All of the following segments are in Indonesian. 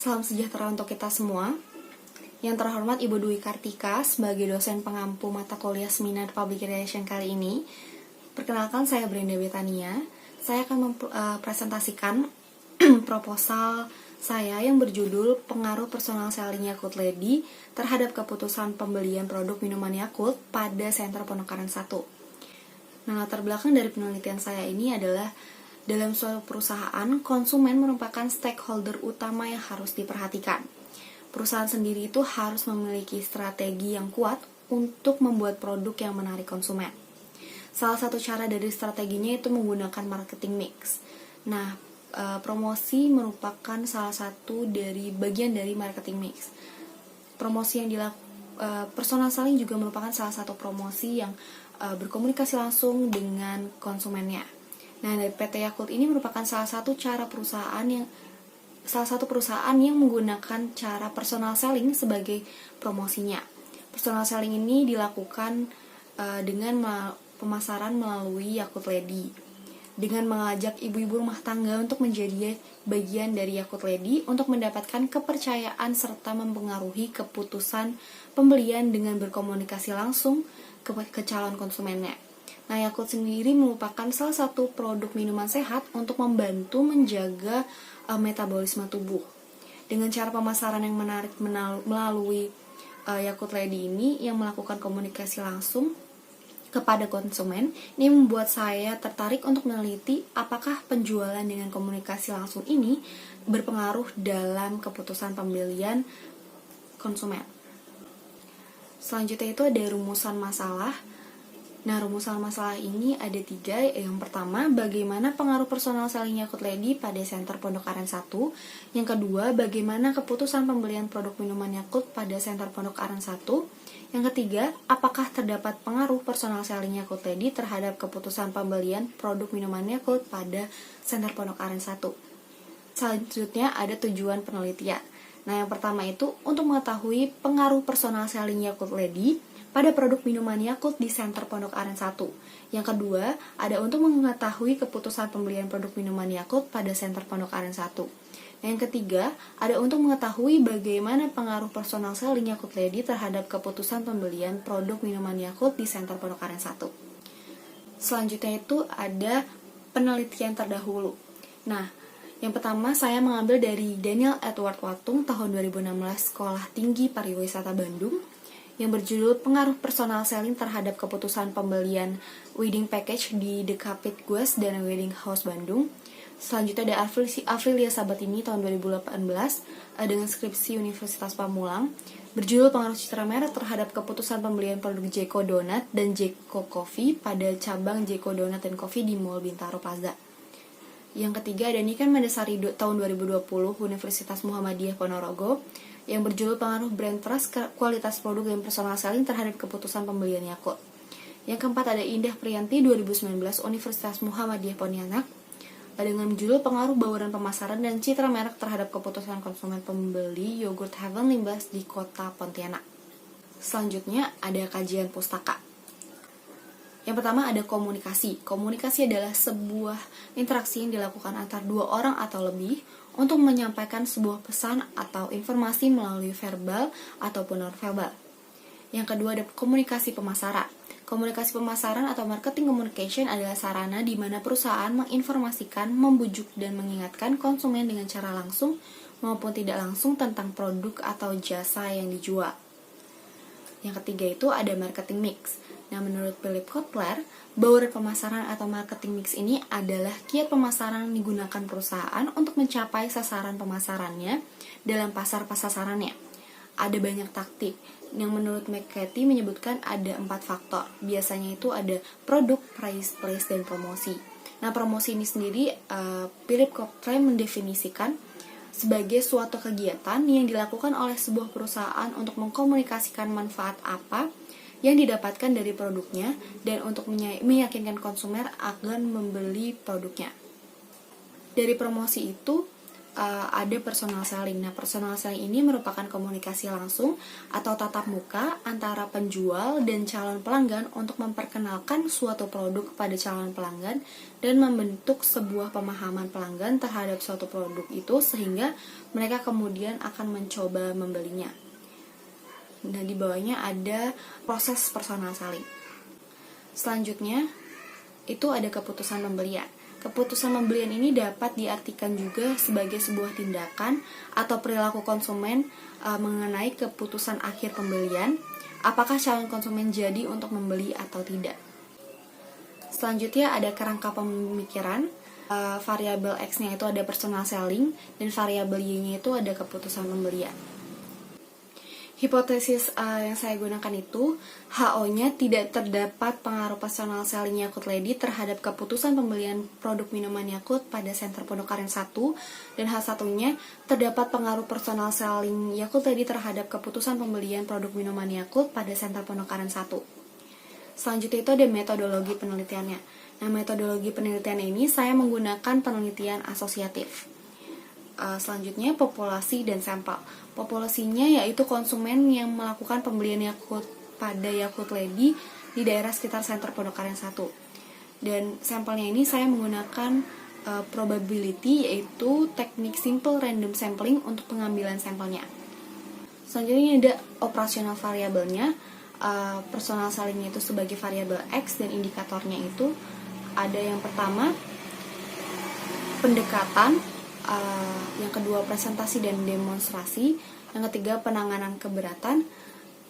Salam sejahtera untuk kita semua. Yang terhormat Ibu Dwi Kartika sebagai dosen pengampu mata kuliah Seminar Public Relation kali ini. Perkenalkan, saya Brenda Betania. Saya akan mempresentasikan proposal saya yang berjudul Pengaruh Personal Selling Yakult Lady terhadap keputusan pembelian produk minuman Yakult pada Sentra Pondok Aren 1. Nah, latar belakang dari penelitian saya ini adalah dalam suatu perusahaan, konsumen merupakan stakeholder utama yang harus diperhatikan. Perusahaan sendiri itu harus memiliki strategi yang kuat untuk membuat produk yang menarik konsumen. Salah satu cara dari strateginya itu menggunakan marketing mix. Nah, promosi merupakan salah satu dari bagian dari marketing mix. Promosi yang personal selling juga merupakan salah satu promosi yang berkomunikasi langsung dengan konsumennya. Nah, dari PT Yakult ini merupakan salah satu perusahaan yang menggunakan cara personal selling sebagai promosinya. Personal selling ini dilakukan dengan pemasaran melalui Yakult Lady, dengan mengajak ibu-ibu rumah tangga untuk menjadi bagian dari Yakult Lady untuk mendapatkan kepercayaan serta mempengaruhi keputusan pembelian dengan berkomunikasi langsung ke calon konsumennya. Nah, Yakult sendiri merupakan salah satu produk minuman sehat untuk membantu menjaga metabolisme tubuh. Dengan cara pemasaran yang menarik melalui Yakult Lady ini yang melakukan komunikasi langsung kepada konsumen, ini membuat saya tertarik untuk meneliti apakah penjualan dengan komunikasi langsung ini berpengaruh dalam keputusan pembelian konsumen. Selanjutnya itu ada rumusan masalah. Nah, rumusan masalah ini ada 3. Yang pertama, bagaimana pengaruh personal selling Yakult Lady pada Sentra Pondok Aren 1. Yang kedua, bagaimana keputusan pembelian produk minuman Yakult pada Sentra Pondok Aren 1. Yang ketiga, apakah terdapat pengaruh personal selling Yakult Lady terhadap keputusan pembelian produk minuman Yakult pada Sentra Pondok Aren 1. Selanjutnya ada tujuan penelitian. Nah, yang pertama itu untuk mengetahui pengaruh personal selling Yakult Lady pada produk minuman Yakult di Sentra Pondok Aren 1. Yang kedua, ada untuk mengetahui keputusan pembelian produk minuman Yakult pada Sentra Pondok Aren 1. Yang ketiga, ada untuk mengetahui bagaimana pengaruh personal selling Yakult Lady terhadap keputusan pembelian produk minuman Yakult di Sentra Pondok Aren 1. Selanjutnya itu ada penelitian terdahulu. Nah, yang pertama saya mengambil dari Daniel Edward Watung tahun 2016 Sekolah Tinggi Pariwisata Bandung yang berjudul Pengaruh Personal Selling terhadap Keputusan Pembelian Wedding Package di The Capit Guest dan Wedding House Bandung. Selanjutnya ada Aprilia Sabatini tahun 2018 dengan skripsi Universitas Pamulang berjudul Pengaruh Citra Merek terhadap Keputusan Pembelian Produk Jeko Donat dan Jeko Coffee pada cabang Jeko Donat dan Coffee di Mall Bintaro Plaza. Yang ketiga ada Niken Mandasari tahun 2020 Universitas Muhammadiyah Ponorogo yang berjudul Pengaruh Brand Trust Kualitas Produk dan Personal Selling terhadap Keputusan Pembelian Yakult. Yang keempat ada Indah Priyanti 2019 Universitas Muhammadiyah Pontianak dengan judul Pengaruh Bauran Pemasaran dan Citra Merek terhadap Keputusan Konsumen Pembeli Yogurt Heaven Limbas di Kota Pontianak. Selanjutnya ada kajian pustaka. Yang pertama ada komunikasi. Komunikasi adalah sebuah interaksi yang dilakukan antar dua orang atau lebih untuk menyampaikan sebuah pesan atau informasi melalui verbal ataupun non-verbal. Yang kedua ada komunikasi pemasaran. Komunikasi pemasaran atau marketing communication adalah sarana di mana perusahaan menginformasikan, membujuk, dan mengingatkan konsumen dengan cara langsung maupun tidak langsung tentang produk atau jasa yang dijual. Yang ketiga itu ada marketing mix. Nah, menurut Philip Kotler, bauran pemasaran atau marketing mix ini adalah kiat pemasaran yang digunakan perusahaan untuk mencapai sasaran pemasarannya dalam pasar sasarannya. Ada banyak taktik yang menurut McCarthy menyebutkan ada 4 faktor. Biasanya itu ada produk, price, place, dan promosi. Nah, promosi ini sendiri Philip Kotler mendefinisikan sebagai suatu kegiatan yang dilakukan oleh sebuah perusahaan untuk mengkomunikasikan manfaat apa yang didapatkan dari produknya dan untuk meyakinkan konsumen agar membeli produknya. Dari promosi itu, ada personal selling. Nah, personal selling ini merupakan komunikasi langsung atau tatap muka antara penjual dan calon pelanggan untuk memperkenalkan suatu produk kepada calon pelanggan dan membentuk sebuah pemahaman pelanggan terhadap suatu produk itu sehingga mereka kemudian akan mencoba membelinya. Nah, di bawahnya ada proses personal selling. Selanjutnya, itu ada keputusan pembelian. Keputusan pembelian ini dapat diartikan juga sebagai sebuah tindakan atau perilaku konsumen mengenai keputusan akhir pembelian, apakah calon konsumen jadi untuk membeli atau tidak. Selanjutnya ada kerangka pemikiran. Variabel X-nya itu ada personal selling, dan variabel Y-nya itu ada keputusan pembelian. Hipotesis yang saya gunakan itu, HO-nya tidak terdapat pengaruh personal selling Yakult Lady terhadap keputusan pembelian produk minuman Yakult pada Center Pondok Aren 1, dan H1-nya terdapat pengaruh personal selling Yakult Lady terhadap keputusan pembelian produk minuman Yakult pada Center Pondok Aren 1. Selanjutnya itu ada metodologi penelitiannya. Nah, metodologi penelitian ini saya menggunakan penelitian asosiatif. Selanjutnya populasi dan sampel. Populasinya yaitu konsumen yang melakukan pembelian Yakult pada Yakult Lady di daerah sekitar Center Pondok Aren 1. Dan sampelnya ini saya menggunakan probability, yaitu teknik simple random sampling untuk pengambilan sampelnya. Selanjutnya ada operasional variabelnya. Personal selling itu sebagai variabel X, dan indikatornya itu ada yang pertama pendekatan, yang kedua presentasi dan demonstrasi, yang ketiga penanganan keberatan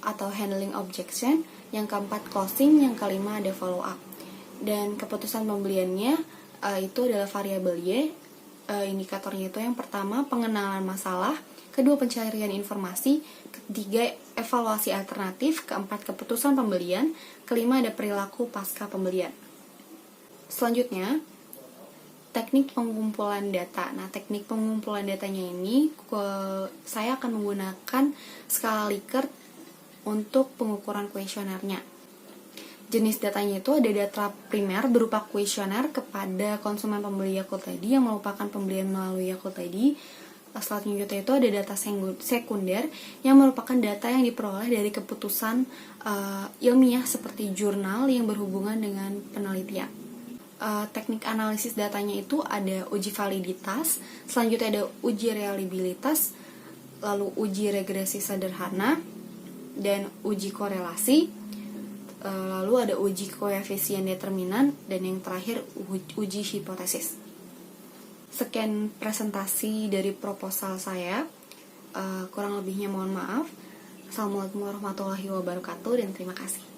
atau handling objection, yang keempat closing, yang kelima ada follow up. Dan keputusan pembeliannya itu adalah variabel Y. Indikatornya itu yang pertama pengenalan masalah, kedua pencarian informasi, ketiga evaluasi alternatif, keempat keputusan pembelian, kelima ada perilaku pasca pembelian. Selanjutnya teknik pengumpulan data. Nah, teknik pengumpulan datanya ini saya akan menggunakan skala Likert untuk pengukuran kuesionernya. Jenis datanya itu ada data primer berupa kuesioner kepada konsumen pembeli Yakult Lady yang merupakan pembelian melalui Yakult Lady. Selanjutnya itu ada data sekunder yang merupakan data yang diperoleh dari keputusan ilmiah seperti jurnal yang berhubungan dengan penelitian. Teknik analisis datanya itu ada uji validitas, selanjutnya ada uji reliabilitas, lalu uji regresi sederhana, dan uji korelasi, lalu ada uji koefisien determinan, dan yang terakhir uji hipotesis. Sekian presentasi dari proposal saya, kurang lebihnya mohon maaf. Assalamualaikum warahmatullahi wabarakatuh, dan terima kasih.